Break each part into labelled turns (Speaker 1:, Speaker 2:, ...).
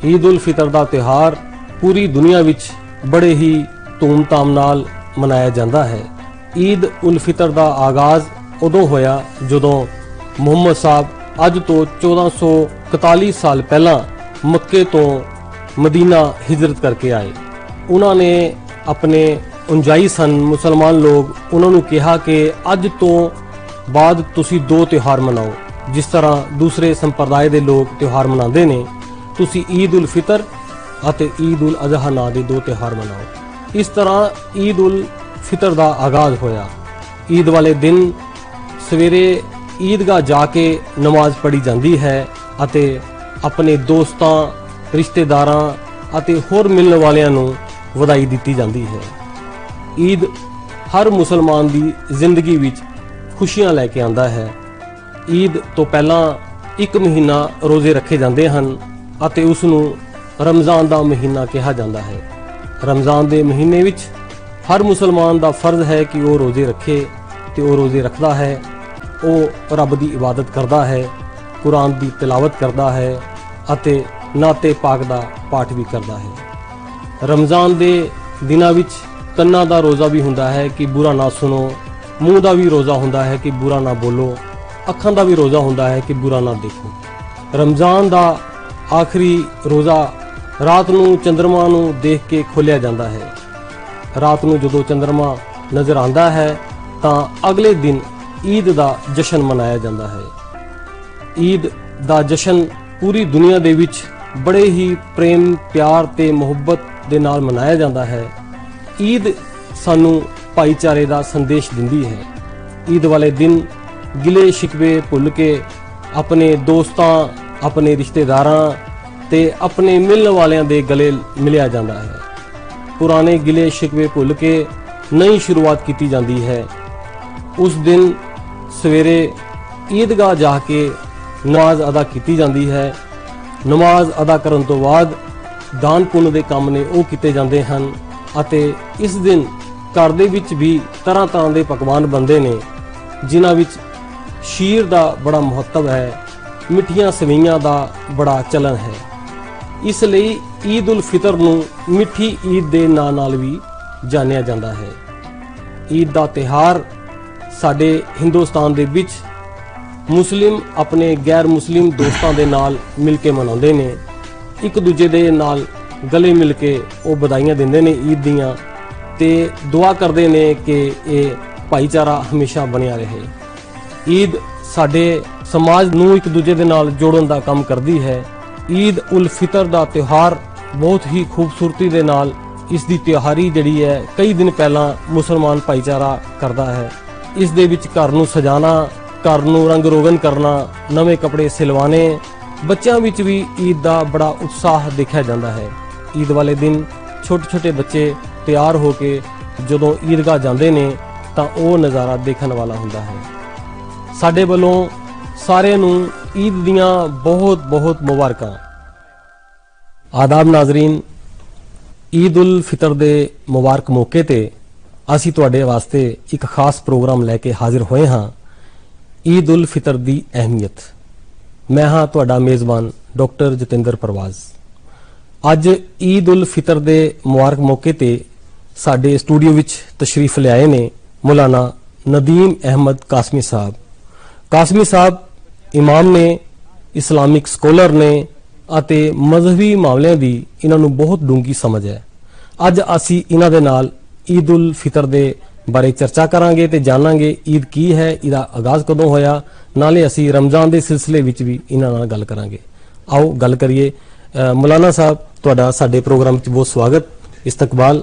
Speaker 1: ਈਦ ਉਲ ਫਿਤਰ ਦਾ ਤਿਉਹਾਰ ਪੂਰੀ ਦੁਨੀਆ ਵਿੱਚ ਬੜੇ ਹੀ ਧੂਮ-ਧਾਮ ਨਾਲ ਮਨਾਇਆ ਜਾਂਦਾ ਹੈ। ਈਦ ਉਲ ਫਿਤਰ ਦਾ ਆਗਾਜ਼ ਉਦੋਂ ਹੋਇਆ ਜਦੋਂ ਮੁਹੰਮਦ ਸਾਹਿਬ ਅੱਜ ਤੋਂ 1441 ਸਾਲ ਪਹਿਲਾਂ ਮੱਕੇ ਤੋਂ ਮਦੀਨਾ ਹਿਜਰਤ ਕਰਕੇ ਆਏ। ਉਹਨਾਂ ਨੇ ਆਪਣੇ 49 ਸਨ ਮੁਸਲਮਾਨ ਲੋਕ ਉਹਨਾਂ ਨੂੰ ਕਿਹਾ ਕਿ ਅੱਜ ਤੋਂ ਬਾਅਦ ਤੁਸੀਂ ਦੋ ਤਿਉਹਾਰ ਮਨਾਓ। ਜਿਸ ਤਰ੍ਹਾਂ ਦੂਸਰੇ ਸੰਪਰਦਾਇ ਦੇ ਲੋਕ ਤਿਉਹਾਰ ਮਨਾਉਂਦੇ ਨੇ, ਤੁਸੀਂ ਈਦ ਉਲ ਫਿਤਰ ਅਤੇ ਈਦ ਉਲ ਅਜ਼ਹਾ ਨਾਂ ਦੇ ਦੋ ਤਿਉਹਾਰ ਮਨਾਓ। ਇਸ ਤਰ੍ਹਾਂ ਈਦ ਉਲ ਫਿਤਰ ਦਾ ਆਗਾਜ਼ ਹੋਇਆ। ਈਦ ਵਾਲੇ ਦਿਨ ਸਵੇਰੇ ਈਦਗਾਹ ਜਾ ਕੇ ਨਮਾਜ਼ ਪੜ੍ਹੀ ਜਾਂਦੀ ਹੈ ਅਤੇ ਆਪਣੇ ਦੋਸਤਾਂ, ਰਿਸ਼ਤੇਦਾਰਾਂ ਅਤੇ ਹੋਰ ਮਿਲਣ ਵਾਲਿਆਂ ਨੂੰ ਵਧਾਈ ਦਿੱਤੀ ਜਾਂਦੀ ਹੈ। ਈਦ ਹਰ ਮੁਸਲਮਾਨ ਦੀ ਜ਼ਿੰਦਗੀ ਵਿੱਚ ਖੁਸ਼ੀਆਂ ਲੈ ਕੇ ਆਉਂਦਾ ਹੈ। ਈਦ ਤੋਂ ਪਹਿਲਾਂ ਇੱਕ ਮਹੀਨਾ ਰੋਜ਼ੇ ਰੱਖੇ ਜਾਂਦੇ ਹਨ ਅਤੇ ਉਸ ਨੂੰ ਰਮਜ਼ਾਨ ਦਾ ਮਹੀਨਾ ਕਿਹਾ ਜਾਂਦਾ ਹੈ। ਰਮਜ਼ਾਨ ਦੇ ਮਹੀਨੇ ਵਿੱਚ ਹਰ ਮੁਸਲਮਾਨ ਦਾ ਫਰਜ਼ ਹੈ ਕਿ ਉਹ ਰੋਜ਼ੇ ਰੱਖੇ ਤੇ ਉਹ ਰੋਜ਼ੇ ਰੱਖਦਾ ਹੈ। ਉਹ ਰੱਬ ਦੀ ਇਬਾਦਤ ਕਰਦਾ ਹੈ, ਕੁਰਾਨ ਦੀ ਤਿਲਾਵਤ ਕਰਦਾ ਹੈ ਅਤੇ ਨਾਤੇ ਪਾਕ ਦਾ ਪਾਠ ਵੀ ਕਰਦਾ ਹੈ। ਰਮਜ਼ਾਨ ਦੇ ਦਿਨਾਂ ਵਿੱਚ ਕੰਨਾਂ ਦਾ ਰੋਜ਼ਾ ਵੀ ਹੁੰਦਾ ਹੈ ਕਿ ਬੁਰਾ ਨਾ ਸੁਣੋ, ਮੂੰਹ ਦਾ ਵੀ ਰੋਜ਼ਾ ਹੁੰਦਾ ਹੈ ਕਿ ਬੁਰਾ ਨਾ ਬੋਲੋ, ਅੱਖਾਂ ਦਾ ਵੀ ਰੋਜ਼ਾ ਹੁੰਦਾ ਹੈ ਕਿ ਬੁਰਾ ਨਾ ਦੇਖੋ। ਰਮਜ਼ਾਨ ਦਾ ਆਖਰੀ ਰੋਜ਼ਾ ਰਾਤ ਨੂੰ ਚੰਦਰਮਾ ਨੂੰ ਦੇਖ ਕੇ ਖੋਲ੍ਹਿਆ ਜਾਂਦਾ ਹੈ। ਰਾਤ ਨੂੰ ਜਦੋਂ ਚੰਦਰਮਾ ਨਜ਼ਰ ਆਉਂਦਾ ਹੈ ਤਾਂ ਅਗਲੇ ਦਿਨ ਈਦ ਦਾ ਜਸ਼ਨ ਮਨਾਇਆ ਜਾਂਦਾ ਹੈ। ਈਦ ਦਾ ਜਸ਼ਨ ਪੂਰੀ ਦੁਨੀਆ ਦੇ ਵਿੱਚ ਬੜੇ ਹੀ ਪ੍ਰੇਮ, ਪਿਆਰ ਤੇ ਮੁਹੱਬਤ ਦੇ ਨਾਲ ਮਨਾਇਆ ਜਾਂਦਾ ਹੈ। ਈਦ ਸਾਨੂੰ ਭਾਈਚਾਰੇ ਦਾ ਸੰਦੇਸ਼ ਦਿੰਦੀ ਹੈ। ਈਦ ਵਾਲੇ ਦਿਨ ਗਿਲੇ ਸ਼ਿਕਵੇ ਭੁੱਲ ਕੇ ਆਪਣੇ ਦੋਸਤਾਂ, ਆਪਣੇ ਰਿਸ਼ਤੇਦਾਰਾਂ ਤੇ ਆਪਣੇ ਮਿਲਣ ਵਾਲਿਆਂ ਦੇ ਗਲੇ ਮਿਲਿਆ ਜਾਂਦਾ ਹੈ। ਪੁਰਾਣੇ ਗਿਲੇ ਸ਼ਿਕਵੇ ਭੁੱਲ ਕੇ ਨਈ ਸ਼ੁਰੂਆਤ ਕੀਤੀ ਜਾਂਦੀ ਹੈ। ਉਸ ਦਿਨ ਸਵੇਰੇ ਈਦਗਾਹ ਜਾ ਕੇ ਨਮਾਜ਼ ਅਦਾ ਕੀਤੀ ਜਾਂਦੀ ਹੈ। ਨਮਾਜ਼ ਅਦਾ ਕਰਨ ਤੋਂ ਬਾਅਦ ਦਾਨ ਪੁੰਨ ਦੇ ਕੰਮ ਨੇ ਉਹ ਕੀਤੇ ਜਾਂਦੇ ਹਨ ਅਤੇ ਇਸ ਦਿਨ ਘਰ ਦੇ ਵਿੱਚ ਵੀ ਤਰ੍ਹਾਂ ਤਰ੍ਹਾਂ ਦੇ ਪਕਵਾਨ ਬਣਦੇ ਨੇ, ਜਿਨ੍ਹਾਂ ਵਿੱਚ ਸ਼ੀਰ ਦਾ ਬੜਾ ਮਹੱਤਵ ਹੈ, ਮਿੱਠੀਆਂ ਸਵਈਆਂ ਦਾ ਬੜਾ ਚਲਨ ਹੈ। ਇਸ ਲਈ ਈਦ ਉਲ ਫਿਤਰ ਨੂੰ ਮਿੱਠੀ ਈਦ ਦੇ ਨਾਂ ਨਾਲ ਵੀ ਜਾਣਿਆ ਜਾਂਦਾ ਹੈ। ਈਦ ਦਾ ਤਿਉਹਾਰ ਸਾਡੇ ਹਿੰਦੁਸਤਾਨ ਦੇ ਵਿੱਚ ਮੁਸਲਿਮ ਆਪਣੇ ਗੈਰ ਮੁਸਲਿਮ ਦੋਸਤਾਂ ਦੇ ਨਾਲ ਮਿਲ ਕੇ ਮਨਾਉਂਦੇ ਨੇ। ਇੱਕ ਦੂਜੇ ਦੇ ਨਾਲ ਗਲੇ ਮਿਲ ਕੇ ਉਹ ਵਧਾਈਆਂ ਦਿੰਦੇ ਨੇ ਈਦ ਦੀਆਂ ਤੇ ਦੁਆ ਕਰਦੇ ਨੇ ਕਿ ਇਹ ਭਾਈਚਾਰਾ ਹਮੇਸ਼ਾ ਬਣਿਆ ਰਹੇ। ਈਦ ਸਾਡੇ ਸਮਾਜ ਨੂੰ ਇੱਕ ਦੂਜੇ ਦੇ ਨਾਲ ਜੋੜਨ ਦਾ ਕੰਮ ਕਰਦੀ ਹੈ। ਈਦ ਉਲ ਫਿਤਰ ਦਾ ਤਿਉਹਾਰ ਬਹੁਤ ਹੀ ਖੂਬਸੂਰਤੀ ਦੇ ਨਾਲ ਇਸ ਦੀ ਤਿਉਹਾਰੀ ਜਿਹੜੀ ਹੈ ਕਈ ਦਿਨ ਪਹਿਲਾਂ ਮੁਸਲਮਾਨ ਭਾਈਚਾਰਾ ਕਰਦਾ ਹੈ। ਇਸ ਦੇ ਵਿੱਚ ਘਰ ਨੂੰ ਸਜਾਣਾ, ਘਰ ਨੂੰ ਰੰਗ ਰੋਗਨ ਕਰਨਾ, ਨਵੇਂ ਕੱਪੜੇ ਸਿਲਵਾਣੇ, ਬੱਚਿਆਂ ਵਿੱਚ ਵੀ ਈਦ ਦਾ ਬੜਾ ਉਤਸ਼ਾਹ ਦੇਖਿਆ ਜਾਂਦਾ ਹੈ। ਈਦ ਵਾਲੇ ਦਿਨ ਛੋਟੇ ਛੋਟੇ ਬੱਚੇ ਤਿਆਰ ਹੋ ਕੇ ਜਦੋਂ ਈਦਗਾਹ ਜਾਂਦੇ ਨੇ ਤਾਂ ਉਹ ਨਜ਼ਾਰਾ ਦੇਖਣ ਵਾਲਾ ਹੁੰਦਾ ਹੈ। ਸਾਡੇ ਵੱਲੋਂ ਸਾਰਿਆਂ ਨੂੰ ਈਦ ਦੀਆਂ ਬਹੁਤ ਬਹੁਤ ਮੁਬਾਰਕਾਂ। ਆਦਾਬ ਨਾਜ਼ਰੀਨ, ਈਦ ਉਲ ਫਿਤਰ ਦੇ ਮੁਬਾਰਕ ਮੌਕੇ ਤੇ ਅਸੀਂ ਤੁਹਾਡੇ ਵਾਸਤੇ ਇੱਕ ਖਾਸ ਪ੍ਰੋਗਰਾਮ ਲੈ ਕੇ ਹਾਜ਼ਰ ਹੋਏ ਹਾਂ। ਈਦ ਉਲ ਫਿਤਰ ਦੀ ਅਹਿਮੀਅਤ। ਮੈਂ ਹਾਂ ਤੁਹਾਡਾ ਮੇਜ਼ਬਾਨ ਡਾਕਟਰ ਜਤਿੰਦਰ ਪਰਵਾਜ਼। ਅੱਜ ਈਦ ਉਲ ਫਿਤਰ ਦੇ ਮੁਬਾਰਕ ਮੌਕੇ ਤੇ ਸਾਡੇ ਸਟੂਡੀਓ ਵਿੱਚ ਤਸ਼ਰੀਫ ਲਿਆਏ ਨੇ ਮੌਲਾਨਾ ਨਦੀਮ ਅਹਿਮਦ ਕਾਸਮੀ ਸਾਹਿਬ। ਕਾਸਮੀ ਸਾਹਿਬ ਇਮਾਮ ਨੇ, ਇਸਲਾਮਿਕ ਸਕੋਲਰ ਨੇ ਅਤੇ ਮਜ਼ਹਬੀ ਮਾਮਲਿਆਂ ਦੀ ਇਹਨਾਂ ਨੂੰ ਬਹੁਤ ਡੂੰਘੀ ਸਮਝ ਹੈ। ਅੱਜ ਅਸੀਂ ਇਹਨਾਂ ਦੇ ਨਾਲ ਈਦ ਉਲ ਫਿਤਰ ਦੇ ਬਾਰੇ ਚਰਚਾ ਕਰਾਂਗੇ ਤੇ ਜਾਣਾਂਗੇ ਈਦ ਕੀ ਹੈ, ਇਹਦਾ ਆਗਾਜ਼ ਕਦੋਂ ਹੋਇਆ, ਨਾਲੇ ਅਸੀਂ ਰਮਜ਼ਾਨ ਦੇ ਸਿਲਸਿਲੇ ਵਿੱਚ ਵੀ ਇਹਨਾਂ ਨਾਲ ਗੱਲ ਕਰਾਂਗੇ। ਆਓ ਗੱਲ ਕਰੀਏ। ਮੌਲਾਨਾ ਸਾਹਿਬ, ਤੁਹਾਡਾ ਸਾਡੇ ਪ੍ਰੋਗਰਾਮ ਵਿੱਚ ਬਹੁਤ ਸਵਾਗਤ, ਇਸਤਕਬਾਲ।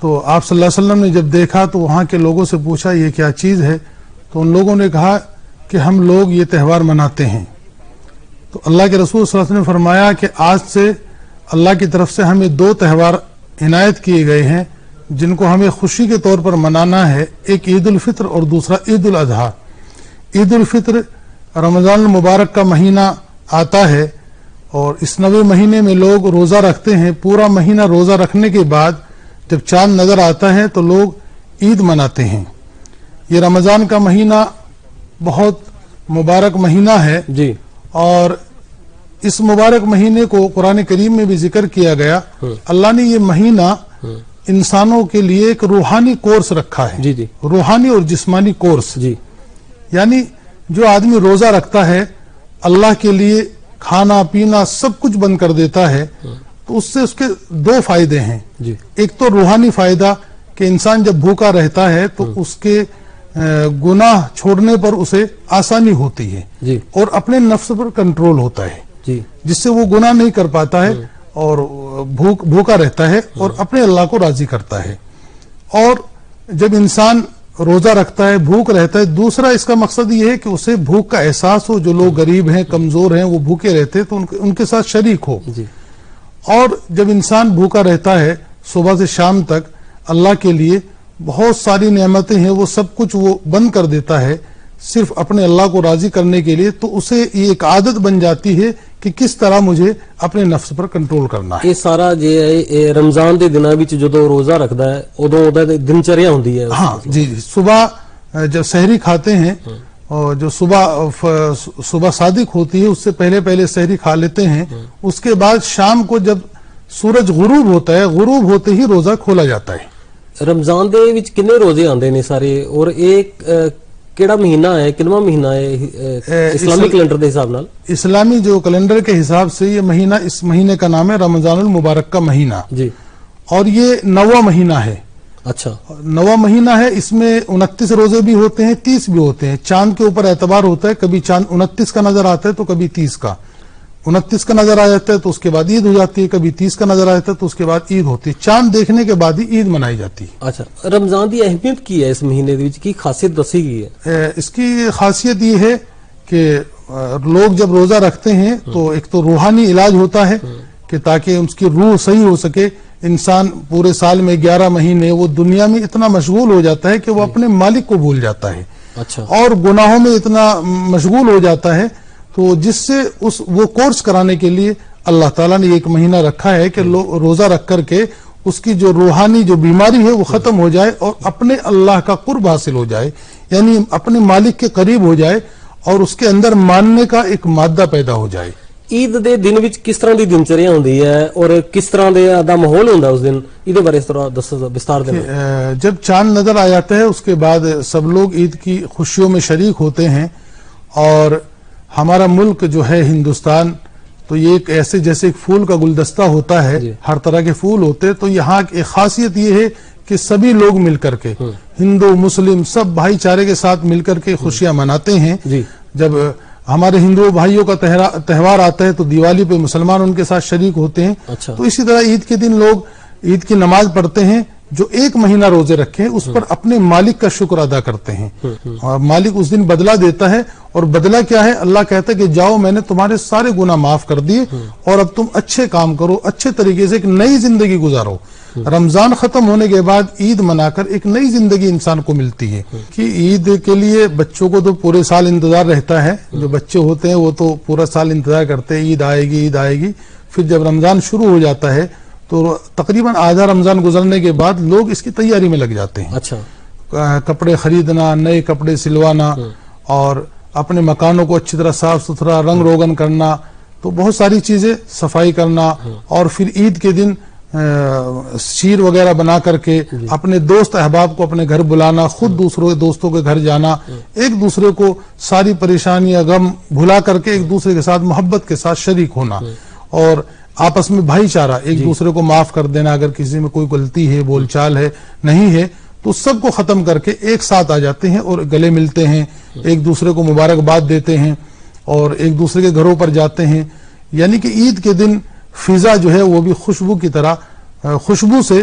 Speaker 2: تو آپ صلی اللہ علیہ وسلم نے جب دیکھا تو وہاں کے لوگوں سے پوچھا یہ کیا چیز ہے، تو ان لوگوں نے کہا کہ ہم لوگ یہ تہوار مناتے ہیں. تو اللہ کے رسول صلی اللہ علیہ وسلم نے فرمایا کہ آج سے اللہ کی طرف سے ہمیں 2 تہوار عنایت کیے گئے ہیں جن کو ہمیں خوشی کے طور پر منانا ہے. ایک عید الفطر اور دوسرا عید الاضحیٰ. عید الفطر رمضان المبارک کا مہینہ آتا ہے اور اس 9ویں مہینے میں لوگ روزہ رکھتے ہیں. پورا مہینہ روزہ رکھنے کے بعد جب چاند نظر آتا ہے تو لوگ عید مناتے ہیں. یہ رمضان کا مہینہ بہت مبارک مہینہ ہے
Speaker 1: جی.
Speaker 2: اور اس مبارک مہینے کو قرآن کریم میں بھی ذکر کیا گیا. اللہ نے یہ مہینہ انسانوں کے لیے ایک روحانی کورس رکھا ہے.
Speaker 1: جی جی.
Speaker 2: روحانی اور جسمانی کورس.
Speaker 1: جی.
Speaker 2: یعنی جو آدمی روزہ رکھتا ہے اللہ کے لیے کھانا پینا سب کچھ بند کر دیتا ہے تو اس سے اس کے 2 فائدے ہیں.
Speaker 1: جی.
Speaker 2: ایک تو روحانی فائدہ کہ انسان جب بھوکا رہتا ہے تو اس کے گناہ چھوڑنے پر اسے آسانی ہوتی ہے.
Speaker 1: جی.
Speaker 2: اور اپنے نفس پر کنٹرول ہوتا ہے.
Speaker 1: جی.
Speaker 2: جس سے وہ گناہ نہیں کر پاتا ہے اور بھوکا رہتا ہے اور اپنے اللہ کو راضی کرتا ہے. اور جب انسان روزہ رکھتا ہے بھوک رہتا ہے، دوسرا اس کا مقصد یہ ہے کہ اسے بھوک کا احساس ہو. جو لوگ غریب ہیں کمزور ہیں وہ بھوکے رہتے ہیں تو ان کے ساتھ شریک ہو.
Speaker 1: جی.
Speaker 2: اور جب انسان بھوکا رہتا ہے صبح سے شام تک اللہ کے لیے بہت ساری نعمتیں ہیں وہ سب کچھ وہ بند کر دیتا ہے صرف اپنے اللہ کو راضی کرنے کے لیے، تو اسے یہ ایک عادت بن جاتی ہے کہ کس طرح مجھے اپنے نفس پر کنٹرول کرنا ہے.
Speaker 1: یہ سارا یہ رمضان دے دنوں وچ جدوں روزہ رکھدا ہے ادوں اودے دنچریا ہوندی ہے.
Speaker 2: ہاں جی. صبح جب سحری کھاتے ہیں اور جو صبح صادق ہوتی ہے اس سے پہلے سحری کھا لیتے ہیں. اس کے بعد شام کو جب سورج غروب ہوتا ہے غروب ہوتے ہی روزہ کھولا جاتا ہے.
Speaker 1: رمضان دے وچ کنے روزے آندے نے سارے اور ایک کیڑا مہینہ ہے کنواں مہینہ ہے اسلامی کیلنڈر دے حساب نال؟
Speaker 2: اسلامی جو کیلنڈر کے حساب سے یہ مہینہ اس مہینے کا نام ہے رمضان المبارک کا مہینہ. جی. اور یہ 9واں مہینہ ہے.
Speaker 1: اچھا.
Speaker 2: 9واں مہینہ ہے. اس میں 29 روزے بھی ہوتے ہیں 30 بھی ہوتے ہیں. چاند کے اوپر اعتبار ہوتا ہے. کبھی چاند 29 کا نظر آتا ہے تو کبھی 30 کا. 29 کا نظر آ جاتا ہے تو اس کے بعد عید ہو جاتی ہے. کبھی 30 کا نظر آ جاتا ہے تو اس کے بعد عید ہوتی ہے. چاند دیکھنے کے بعد ہی عید منائی جاتی ہے.
Speaker 1: اچھا. رمضان کی اہمیت کی ہے اس مہینے دے وچ کی خاصیت دسی گئی ہے؟
Speaker 2: اس کی خاصیت یہ ہے کہ لوگ جب روزہ رکھتے ہیں تو ایک تو روحانی علاج ہوتا ہے کہ تاکہ اس کی روح صحیح ہو سکے. انسان پورے سال میں 11 مہینے وہ دنیا میں اتنا مشغول ہو جاتا ہے کہ وہ اپنے مالک کو بھول جاتا ہے. اچھا. اور گناہوں میں اتنا مشغول ہو جاتا ہے تو جس سے وہ کورس کرانے کے لیے اللہ تعالیٰ نے ایک مہینہ رکھا ہے کہ روزہ رکھ کر کے اس کی جو روحانی جو بیماری ہے وہ ختم ہو جائے اور اپنے اللہ کا قرب حاصل ہو جائے. یعنی اپنے مالک کے قریب ہو جائے اور اس کے اندر ماننے کا ایک مادہ پیدا ہو جائے.
Speaker 1: عید دے دن وچ کس طرح دی دنچریا ہوندی ہے اور کس طرح دا ماحول ہوندا اس دن؟ عید بارے اس طرح دسو وستار دے.
Speaker 2: جب چاند نظر آ جاتا ہے اس کے بعد سب لوگ عید کی خوشیوں میں شریک ہوتے ہیں. اور ہمارا ملک جو ہے ہندوستان تو یہ ایک ایسے جیسے ایک پھول کا گلدستہ ہوتا ہے. ہر طرح کے پھول ہوتے تو یہاں ایک خاصیت یہ ہے کہ سبھی لوگ مل کر کے ہندو مسلم سب بھائی چارے کے ساتھ مل کر کے خوشیاں مناتے ہیں. جب ہمارے ہندو بھائیوں کا تہوار آتا ہے تو دیوالی پہ مسلمان ان کے ساتھ شریک ہوتے ہیں. تو اسی طرح عید کے دن لوگ عید کی نماز پڑھتے ہیں. جو ایک مہینہ روزے رکھے اس پر اپنے مالک کا شکر ادا کرتے ہیں اور مالک اس دن بدلہ دیتا ہے. اور بدلہ کیا ہے؟ اللہ کہتا ہے کہ جاؤ میں نے تمہارے سارے گناہ معاف کر دیے اور اب تم اچھے کام کرو اچھے طریقے سے ایک نئی زندگی گزارو. رمضان ختم ہونے کے بعد عید منا کر ایک نئی زندگی انسان کو ملتی ہے. کہ عید کے لیے بچوں کو تو پورے سال انتظار رہتا ہے. جو بچے ہوتے ہیں وہ تو پورا سال انتظار کرتے ہیں عید آئے گی عید آئے گی. پھر جب رمضان شروع ہو جاتا ہے تو تقریباً آدھا رمضان گزرنے کے بعد لوگ اس کی تیاری میں لگ جاتے ہیں. اچھا. کپڑے خریدنا نئے کپڑے سلوانا اور اپنے مکانوں کو اچھی طرح صاف ستھرا رنگ روگن کرنا تو بہت ساری چیزیں صفائی کرنا. اور پھر عید کے دن شیر وغیرہ بنا کر کے اپنے دوست احباب کو اپنے گھر بلانا خود دوستوں کے گھر جانا ایک دوسرے کو ساری پریشانیاں غم بھلا کر کے ایک دوسرے کے ساتھ محبت کے ساتھ شریک ہونا اور آپس میں بھائی چارہ ایک دوسرے کو معاف کر دینا. اگر کسی میں کوئی غلطی ہے بول چال ہے نہیں ہے تو سب کو ختم کر کے ایک ساتھ آ جاتے ہیں اور گلے ملتے ہیں ایک دوسرے کو مبارکباد دیتے ہیں اور ایک دوسرے کے گھروں پر جاتے ہیں. یعنی کہ عید کے دن فضا جو ہے وہ بھی خوشبو کی طرح خوشبو سے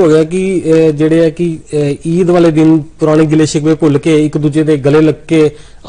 Speaker 1: ਹੋ ਗਿਆ ਕਿ ਜਿਹੜੇ ਹੈ ਕਿ ਈਦ ਵਾਲੇ ਦਿਨ ਪੁਰਾਣੇ ਗਿਲੇ ਸ਼ਿਕਵੇ ਭੁੱਲ ਕੇ ਇੱਕ ਦੂਜੇ ਦੇ ਗਲੇ ਲੱਗ ਕੇ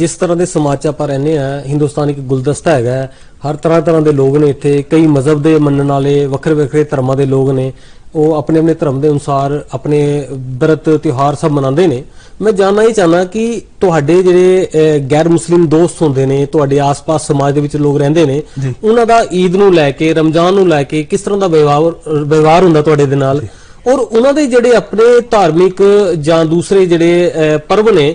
Speaker 1: ਜਿਸ ਤਰ੍ਹਾਂ ਦੇ ਸਮਾਜ 'ਚ ਆਪਾਂ ਰਹਿੰਦੇ ਆ, ਹਿੰਦੁਸਤਾਨ ਇੱਕ ਗੁਲਦਸਤਾ ਹੈਗਾ ਹੈ, ਹਰ ਤਰ੍ਹਾਂ ਦੇ ਲੋਕ ਨੇ ਇੱਥੇ, ਕਈ ਮਜ਼ਹਬ ਦੇ ਮੰਨਣ ਵਾਲੇ, ਵੱਖਰੇ ਵੱਖਰੇ ਧਰਮਾਂ ਦੇ ਲੋਕ ਨੇ, ਉਹ ਆਪਣੇ ਆਪਣੇ ਧਰਮ ਦੇ ਅਨੁਸਾਰ ਆਪਣੇ ਬਰਤ ਤਿਉਹਾਰ ਸਭ ਮਨਾਉਂਦੇ ਨੇ। ਮੈਂ ਜਾਣਨਾ ਹੀ ਚਾਹਨਾ ਕਿ ਤੁਹਾਡੇ ਜਿਹੜੇ ਗੈਰ ਮੁਸਲਿਮ ਦੋਸਤ ਹੁੰਦੇ ਨੇ, ਤੁਹਾਡੇ ਆਸ-ਪਾਸ ਸਮਾਜ ਦੇ ਵਿੱਚ ਲੋਕ ਰਹਿੰਦੇ ਨੇ, ਉਹਨਾਂ ਦਾ ਈਦ ਨੂੰ ਲੈ ਕੇ, ਰਮਜ਼ਾਨ ਨੂੰ ਲੈ ਕੇ ਕਿਸ ਤਰ੍ਹਾਂ ਦਾ ਵਿਵਹਾਰ ਹੁੰਦਾ ਤੁਹਾਡੇ ਦੇ ਨਾਲ, ਔਰ ਉਹਨਾਂ ਦੇ ਜਿਹੜੇ ਆਪਣੇ ਧਾਰਮਿਕ ਜਾਂ ਦੂਸਰੇ ਜਿਹੜੇ ਪਰਵ ਨੇ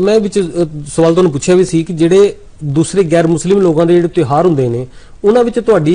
Speaker 1: ਮੈਂ ਵਿੱਚ ਸਵਾਲ ਤੁਹਾਨੂੰ ਪੁੱਛਿਆ ਵੀ ਸੀ ਕਿ ਜਿਹੜੇ ਦੂਸਰੇ ਗੈਰ ਮੁਸਲਿਮ ਲੋਕਾਂ ਦੇ ਜਿਹੜੇ ਤਿਉਹਾਰ ਹੁੰਦੇ ਨੇ ਉਹਨਾਂ ਵਿੱਚ ਤੁਹਾਡੀ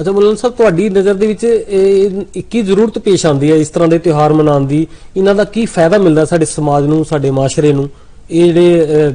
Speaker 1: ਅੱਛਾ ਮੌਲਾਨਾ ਸਾਹਿਬ, ਤੁਹਾਡੀ ਨਜ਼ਰ ਦੇ ਵਿੱਚ ਕੀ ਜ਼ਰੂਰਤ ਪੇਸ਼ ਆਉਂਦੀ ਹੈ ਇਸ ਤਰ੍ਹਾਂ ਦੇ ਤਿਉਹਾਰ ਮਨਾਉਣ ਦੀ? ਇਹਨਾਂ ਦਾ ਕੀ ਫਾਇਦਾ ਮਿਲਦਾ ਸਾਡੇ ਸਮਾਜ ਨੂੰ, ਸਾਡੇ ਮਾਸ਼ਰੇ ਨੂੰ? ਇਹ ਜਿਹੜੇ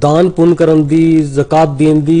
Speaker 1: ਦਾਨ ਪੁੰਨ ਕਰਨ ਦੀ, ਜ਼ਕਾਤ ਦੇਣ ਦੀ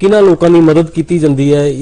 Speaker 1: ਕਿਹਨਾਂ ਲੋਕਾਂ ਦੀ ਮਦਦ ਕੀਤੀ ਜਾਂਦੀ ਹੈ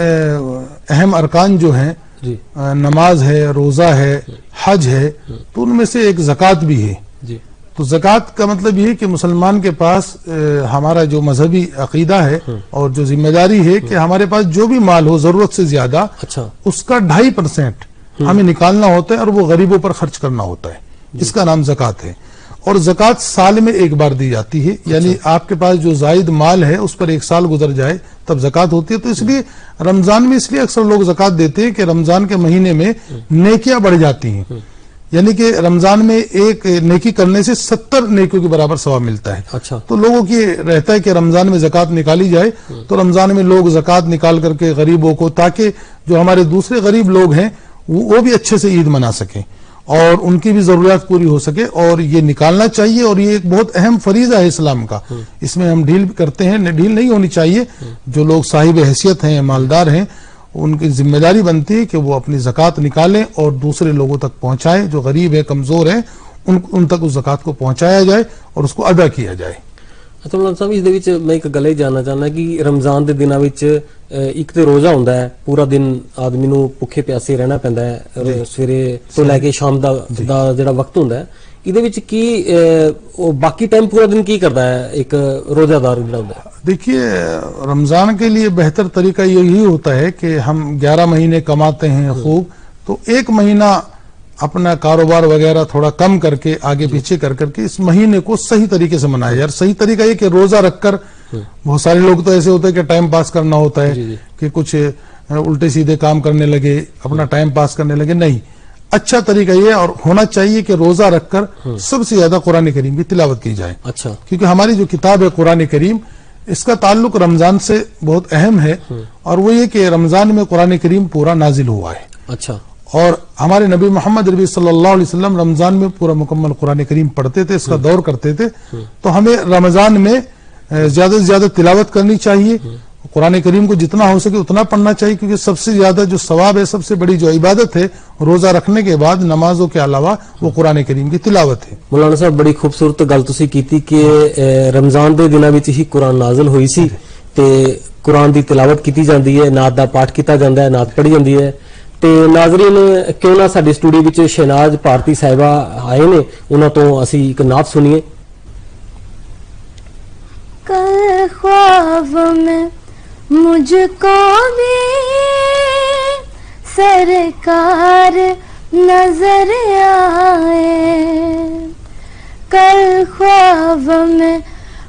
Speaker 2: اہم ارکان جو ہیں
Speaker 1: جی
Speaker 2: نماز ہے، روزہ ہے، حج ہے، تو ان میں سے ایک زکوٰۃ بھی ہے.
Speaker 1: جی
Speaker 2: تو زکوٰۃ کا مطلب یہ ہے کہ مسلمان کے پاس ہمارا جو مذہبی عقیدہ ہے اور جو ذمہ داری ہے کہ ہمارے پاس جو بھی مال ہو ضرورت سے زیادہ
Speaker 1: اچھا
Speaker 2: اس کا 2.5% ہمیں نکالنا ہوتا ہے اور وہ غریبوں پر خرچ کرنا ہوتا ہے. اس کا نام زکوٰۃ ہے. اور زکوٰۃ سال میں ایک بار دی جاتی ہے، یعنی آپ کے پاس جو زائد مال ہے اس پر ایک سال گزر جائے تب زکوٰۃ ہوتی ہے. تو اس لیے رمضان میں اس لیے اکثر لوگ زکوٰۃ دیتے ہیں کہ رمضان کے مہینے میں نیکیاں بڑھ جاتی ہیں، یعنی کہ رمضان میں ایک نیکی کرنے سے 70 نیکیوں کے برابر ثواب ملتا ہے.
Speaker 1: اچھا
Speaker 2: تو لوگوں کی رہتا ہے کہ رمضان میں زکوٰۃ نکالی جائے، تو رمضان میں لوگ زکوٰۃ نکال کر کے غریبوں کو، تاکہ جو ہمارے دوسرے غریب لوگ ہیں وہ بھی اچھے سے عید منا سکیں اور ان کی بھی ضروریات پوری ہو سکے. اور یہ نکالنا چاہیے، اور یہ ایک بہت اہم فریضہ ہے اسلام کا. اس میں ہم ڈھیل کرتے ہیں، ڈھیل نہیں ہونی چاہیے. جو لوگ صاحب حیثیت ہیں، مالدار ہیں، ان کی ذمہ داری بنتی ہے کہ وہ اپنی زکوٰۃ نکالیں اور دوسرے لوگوں تک پہنچائیں. جو غریب ہیں، کمزور ہیں، ان تک اس زکوٰۃ کو پہنچایا جائے اور اس کو ادا کیا جائے.
Speaker 1: اچھا مولانا صاحب، اس دے وچ میں ایک گل یہ جاننا چاہنا کہ رمضان دے دناں وچ ایک تے روزہ ہوندا ہے، پورا دن آدمی نو بھوکے پیاسے رہنا پیندا ہے، سویرے تو لے کے شام دا جڑا وقت ہوندا ہے، ادے وچ کی باقی ٹائم پورا دن کی کردا ہے ایک روزہ دار جڑا ہوندا ہے؟
Speaker 2: دیکھیے، رمضان کے لیے بہتر طریقہ یہی ہوتا ہے کہ ہم 11 مہینے کماتے ہیں خوب، تو ایک مہینہ اپنا کاروبار وغیرہ تھوڑا کم کر کے آگے پیچھے کر کے اس مہینے کو صحیح طریقے سے منایا جائے. اور صحیح طریقہ یہ کہ روزہ رکھ کر، بہت سارے لوگ تو ایسے ہوتے ہیں کہ ٹائم پاس کرنا ہوتا ہے کہ کچھ الٹے سیدھے کام کرنے لگے، اپنا ٹائم پاس کرنے لگے. نہیں، اچھا طریقہ یہ اور ہونا چاہیے کہ روزہ رکھ کر سب سے زیادہ قرآن کریم کی تلاوت کی جائے.
Speaker 1: اچھا،
Speaker 2: کیونکہ ہماری جو کتاب ہے قرآن کریم، اس کا تعلق رمضان سے بہت اہم ہے، اور وہ یہ کہ رمضان میں قرآن کریم پورا نازل ہوا ہے.
Speaker 1: اچھا،
Speaker 2: اور ہمارے نبی محمد ربی صلی اللہ علیہ وسلم رمضان میں پورا مکمل قرآن کریم پڑھتے تھے، اس کا دور کرتے تھے. تو ہمیں رمضان میں زیادہ سے زیادہ تلاوت کرنی چاہیے. قرآن کریم کو جتنا ہو سکے اتنا پڑھنا چاہیے، کیونکہ سب سے زیادہ جو ثواب ہے، سب سے بڑی جو عبادت ہے روزہ رکھنے کے بعد نمازوں کے علاوہ، وہ قرآن کریم کی تلاوت ہے.
Speaker 1: مولانا صاحب بڑی خوبصورت گل تسی کیتی کہ رمضان دے دناں وچ ہی قرآن نازل ہوئی سی تے قرآن دی تلاوت کیتی جاندی ہے، نعت دا پاٹھ کیتا جاندا ہے، نعت پڑھی جاندی ہے. تے ناظرین، کیوں نہ ساڈے اسٹوڈیو وچ شہناز بھارتی صاحبہ آئے نے، انہاں تو اسی ایک نعت سنیے.
Speaker 3: کل خواب میں مجھ کو بھی سرکار نظر آئے، کل خواب میں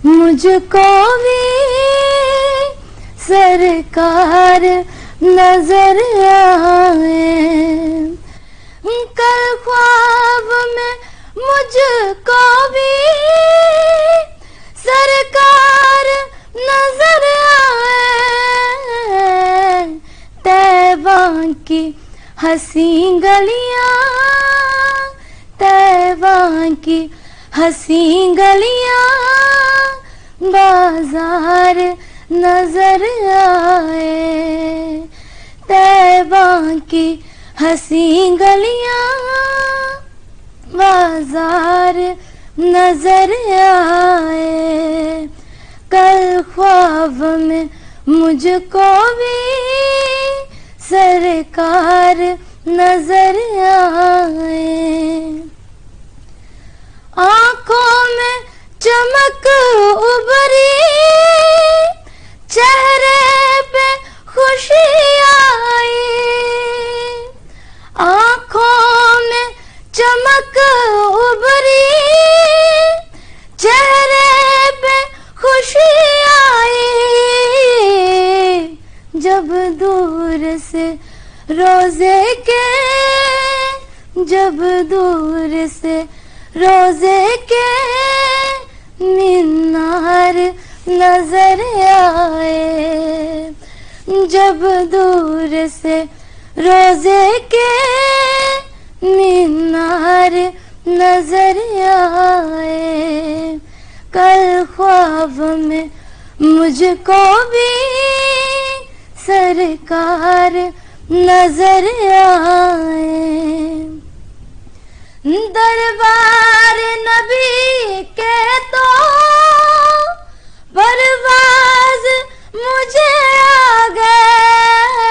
Speaker 3: مجھ کو بھی سرکار نظر آئے، کل خواب میں مجھ کو بھی سرکار نظر آئے، طیبہ کی حسین گلیاں، طیبہ کی حسین گلیاں، بازار نظر آئے، طیبہ کی حسین گلیاں، بازار نظر آئے، کل خواب میں مجھ کو بھی سرکار نظر آئے، آنکھوں میں چمک ابری، چہرے پہ خوشی آئی، آنکھوں میں چمک ابری، چہرے پہ خوشی آئی، جب دور سے روزے کے، جب دور سے روزے کے مینار نظر آئے، جب دور سے روزے کے مینار نظر آئے، کل خواب میں مجھ کو بھی سرکار نظر آئے، دربار نبی کے تو پرواز مجھے آ گئے،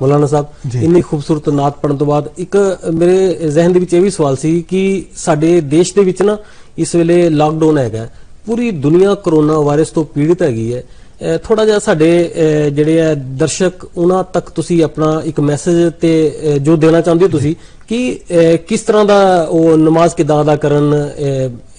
Speaker 1: ਮੌਲਾਨਾ ਸਾਹਿਬ ਇੰਨੀ ਖੂਬਸੂਰਤ ਨਾਤ ਪੜਨ ਤੋਂ ਬਾਅਦ ਇੱਕ ਮੇਰੇ ਜ਼ਿਹਨ ਦੇ ਵਿੱਚ ਇਹ ਵੀ ਸਵਾਲ ਸੀ ਕਿ ਸਾਡੇ ਦੇਸ਼ ਦੇ ਵਿੱਚ ਨਾ ਇਸ ਵੇਲੇ ਲਾਕਡਾਊਨ ਹੈਗਾ, ਪੂਰੀ ਦੁਨੀਆ ਕਰੋਨਾ ਵਾਇਰਸ ਤੋਂ ਪੀੜਿਤ ਹੈਗੀ ਹੈ। ਥੋੜਾ ਜਿਹਾ ਸਾਡੇ ਜਿਹੜੇ ਆ ਦਰਸ਼ਕ ਉਹਨਾਂ ਤੱਕ ਤੁਸੀਂ ਆਪਣਾ ਇੱਕ ਮੈਸੇਜ ਤੇ ਜੋ ਦੇਣਾ ਚਾਹੁੰਦੇ ਹੋ ਤੁਸੀਂ ਕਿ ਕਿਸ ਤਰ੍ਹਾਂ ਦਾ ਉਹ ਨਮਾਜ਼ ਕਿੱਦਾਂ ਅਦਾ ਕਰਨ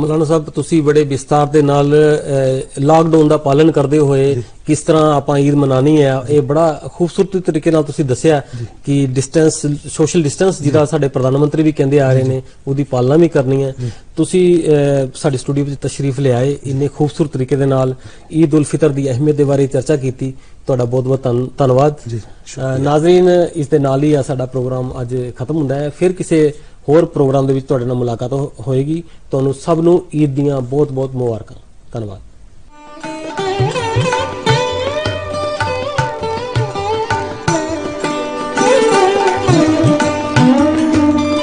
Speaker 1: ਮੌਲਾਨਾ ਸਾਹਿਬ ਤੁਸੀਂ ਬੜੇ ਵਿਸਤਾਰ ਦੇ ਨਾਲ ਲਾਕਡਾਊਨ ਦਾ ਪਾਲਨ ਕਰਦੇ ਹੋਏ ਕਿਸ ਤਰ੍ਹਾਂ ਆਪਾਂ ਈਦ ਮਨਾਣੀ ਹੈ, ਇਹ ਬੜਾ ਖੂਬਸੂਰਤ ਤਰੀਕੇ ਨਾਲ ਤੁਸੀਂ ਦੱਸਿਆ ਕਿ ਡਿਸਟੈਂਸ, ਸੋਸ਼ਲ ਡਿਸਟੈਂਸ ਜਿਹਦਾ ਸਾਡੇ ਪ੍ਰਧਾਨ ਮੰਤਰੀ ਵੀ ਕਹਿੰਦੇ ਆ ਰਹੇ ਨੇ, ਉਹਦੀ ਪਾਲਣਾ ਵੀ ਕਰਨੀ ਹੈ। ਤੁਸੀਂ ਸਾਡੇ ਸਟੂਡੀਓ ਵਿੱਚ ਤਸ਼ਰੀਫ ਲਿਆਏ, ਇੰਨੇ ਖੂਬਸੂਰਤ ਤਰੀਕੇ ਦੇ ਨਾਲ ਈਦ ਉਲ ਫਿਤਰ ਦੀ ਅਹਿਮੀਅਤ ਦੇ ਬਾਰੇ ਚਰਚਾ ਕੀਤੀ। ਤੁਹਾਡਾ ਬਹੁਤ ਬਹੁਤ ਧੰਨਵਾਦ। ਨਾਜ਼ਰੀਨ, ਇਸ ਦੇ ਨਾਲ ਹੀ ਸਾਡਾ ਪ੍ਰੋਗਰਾਮ ਅੱਜ ਖਤਮ ਹੁੰਦਾ ਹੈ। ਫਿਰ ਕਿਸੇ ਹੋਰ ਪ੍ਰੋਗਰਾਮ ਦੇ ਵਿੱਚ ਤੁਹਾਡੇ ਨਾਲ ਮੁਲਾਕਾਤ ਹੋਏਗੀ। ਤੁਹਾਨੂੰ ਸਭ ਨੂੰ ਈਦ ਦੀਆਂ ਬਹੁਤ ਬਹੁਤ ਮੁਬਾਰਕਾਂ। ਧੰਨਵਾਦ।